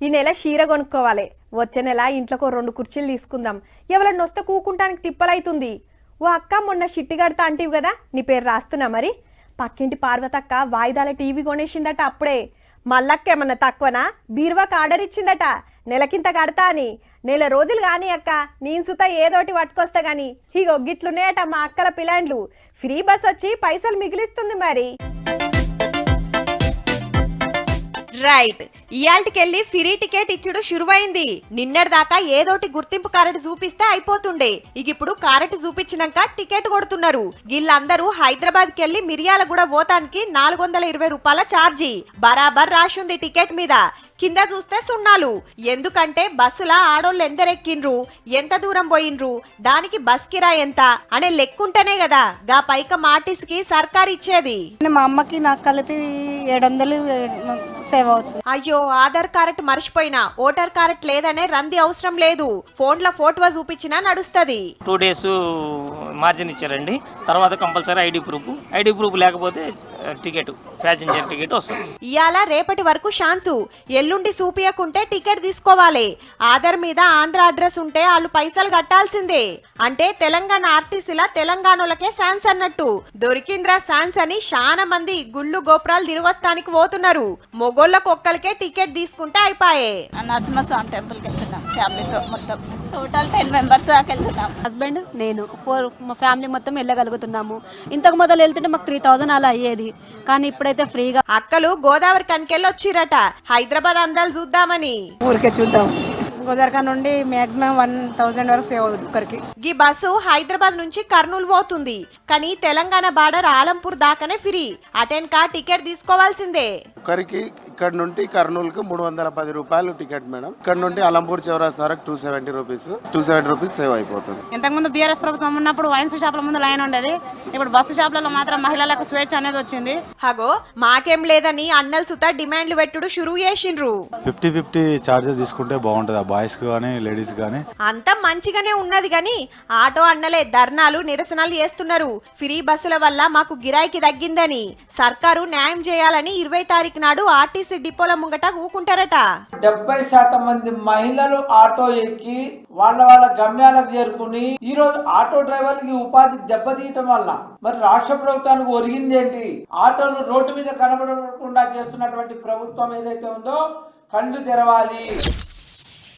ఈ నెల చీర కొనుక్కోవాలి. వచ్చే నెల ఇంట్లోకి 2 కుర్చీలు తీసుకుందాం. ఎవరన్నా వస్తే కూకుంటానికి తిప్పలైతుంది. ఓ అక్క, మొన్న షిట్టి కడతా అంటివి కదా, నీ పేరు రాస్తున్నా మరి. పక్కింటి పార్వతక్క వాయిదాల టీవీ కొనేసిందట అప్పుడే. మల్లక్క ఏమన్నా తక్కువనా? బీరువాకి ఆర్డర్ ఇచ్చిందట నెలకింత కడతా అని. నెల రోజులు కానీ అక్క, నేను సుత ఏదోటి పట్టుకొస్తా గాని. ఇగో గిట్లున్నాయట మా అక్కల పిలాండ్లు. ఫ్రీ బస్ వచ్చి పైసలు మిగిలిస్తుంది మరి. రైట్, ఇయాల్టికెళ్ళి ఫ్రీ టికెట్ ఇచ్చుడు షురువైంది. నిన్నటిదాకా ఏదోటి గుర్తింపు కార్డు చూపిస్తే అయిపోతుండే. ఇక ఇప్పుడు కార్డు చూపించినాక టికెట్ కొడుతున్నారు. వీళ్ళందరూ హైదరాబాద్ కెళ్లి మిర్యాలగూడ పోతానికి 420 రూపాయల ఛార్జీ బరాబర్ రాసింది టికెట్ మీద. కింద చూస్తే సున్నాలు. ఎందుకంటే బస్సుల ఆడోళ్ళు ఎందరెక్కిండ్రు, ఎంత దూరం పోయిండ్రు, దానికి బస్ కిరాయి ఎంత అనే లెక్కుంటేనే కదా గా పైకం ఆర్టీసీకి సర్కార్ ఇచ్చేది. మా అమ్మకి నాకు కలిపి 700 సేవ్ అవుతుంది. అయ్యో, ఆధార్ కార్డు మర్చిపోయినా. ఓటర్ కార్డు లేదనే రంది అవసరం లేదు. ఫోన్ లో ఫోటో చూపించినా నడుస్తుంది. 2 days మార్జిన్ ఇచ్చారండి. తర్వాత కంపల్సరీ ఐడి ప్రూఫ్ లేకపోతే టికెట్, ప్యాసింజర్ టికెట్ వస్తుంది. ఇయాల రేపటి వరకు ఛాన్సు. ఎల్లుండి చూపియకుంటే టికెట్ తీసుకోవాలి. ఆధార్ మీద ఆంధ్ర అడ్రస్ ఉంటే వాళ్ళు పైసలు కట్టాల్సిందే. అంటే తెలంగాణ ఆర్టీసీలా తెలంగాణలకే ఛాన్స్ అన్నట్టు. దొరికింద్రా ఛాన్స్ అని చాలా మంది గుళ్ళు గోపురాలు తిరిగొస్తానికి పోతున్నారు. మొగోళ్ళకు ఒక్కరికే టికెట్ తీసుకుంటే అయిపోయే. నరసింహస్వామి టెంపుల్కి వెళ్తున్నాం ఫ్యామిలీతో. మొత్తం టోటల్ 10 members దాకా వెళ్తున్నాం. హస్బెండ్, నేను 4 మా ఫ్యామిలీ మొత్తం వెళ్ళగలుగుతున్నాము. ఇంతకు మొదలు వెళ్తుంటే మాకు 3000 అలా అయ్యేది, కానీ ఇప్పుడైతే ఫ్రీగా. అక్కలు గోదావరి కనికెళ్ళి వచ్చిరట హైదరాబాద్ అందాలు చూద్దామని. ఊరికే చూద్దాం. గోదావరి నుండి మాక్సిమం 1000 వరకు సేవ్ అవుతుంది ఒకరికి. ఈ బస్సు హైదరాబాద్ నుంచి కర్నూలు పోతుంది, కానీ తెలంగాణ బార్డర్ ఆలంపూర్ దాకానే ఫ్రీ. అటెన్కా టికెట్ తీసుకోవాల్సిందే. ఒకరికి ఇక్కడ నుండి కర్నూలుకి 310 రూపాయలు టికెట్ మేడం. ఇక్కడ నుండి అలంపూర్ చౌరాస్తా వరకు 270 రూపీస్ సేవ్ అయిపోతుంది. ఇంతకుముందు బీఆర్ఎస్ ప్రభుత్వం ఉన్నప్పుడు వైన్స్ షాప్ల ముందు లైన్ ఉండేది. ఇప్పుడు బస్సు షాప్లలో మాత్రం మహిళలకు స్వేచ్ఛ అనేది వచ్చింది. హగో, మాకేం లేదని అన్నల్ సుత డిమాండ్లు పెట్టుడు షురూ చేసిండ్రు. 50-50 చార్జెస్ తీసుకుంటే బాగుంటుంది, బాయ్స్ కానీ లేడీస్ కానీ. అంతా మంచిగానే ఉన్నది గాని ఆటో అన్నలే ధర్నాలు నిరసనలు చేస్తున్నారు. ఫ్రీ బస్సుల వల్ల మాకు గిరాయికి తగ్గిందని. సర్కారు న్యాయం చేయాలని 20 తారీఖు నాడు ఆర్టీసీ డిపోల ముంగట ఊకుంటారట. 70% మంది మహిళలు ఆటో ఎక్కి వాళ్ళ గమ్యాలకు చేరుకుని ఈ రోజు ఆటో డ్రైవర్లకి ఉపాధి దెబ్బతీయటం వల్ల మరి రాష్ట్ర ప్రభుత్వానికి ఒరిగింది ఏంటి? ఆటోలు రోడ్డు మీద కనబడకుండా చేస్తున్నటువంటి ప్రభుత్వం ఏదైతే ఉందో కళ్ళు తెరవాలి.